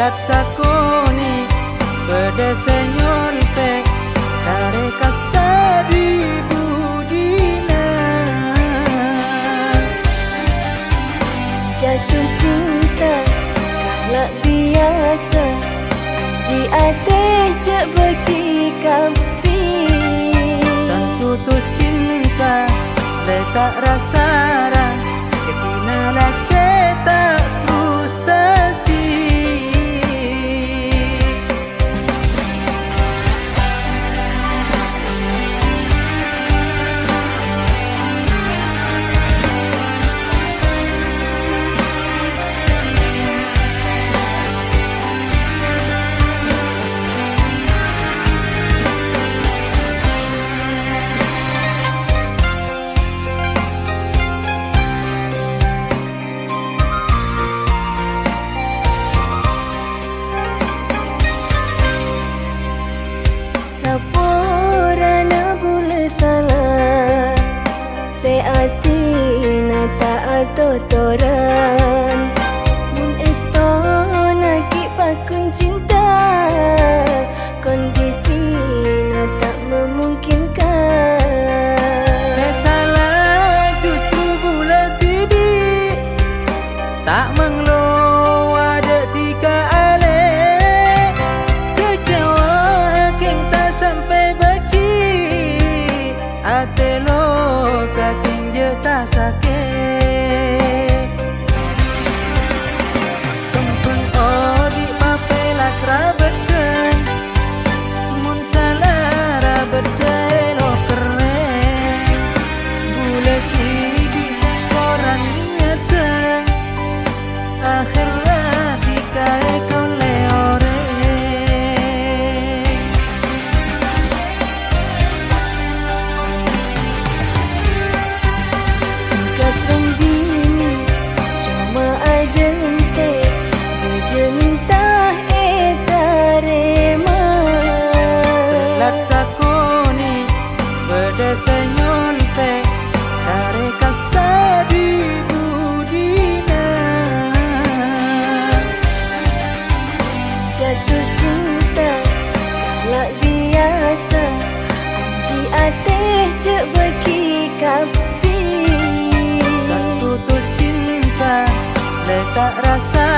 Telat sakoni pada senyolpe kare kasta di budina. Jatuh cinta tak biasa di atas cek bagi kapi. Sang putus cinta letak rasa ketina laki tak frustasi. Sapurana boleh salah seati nata atotoran mun estona ki pakun cinta kondisi nata memungkinkan. Saya salah justru bulan tibi tak menglo ada tiga ale kecewa keng tak sampai baci ate lo kaking je tak sakit kempeng odi papela krabedan mun salah rabedan lo keren bulan tibi seorang niatan akhirnya dikai kole ore. Kasong bini cuma aja ente berjeminta etarema. Telat sakoni pada senyolpe kare kasta di budina. Jatuh cinta tak biasa di atas cek bagi kapi. Sang putus cinta letak rasa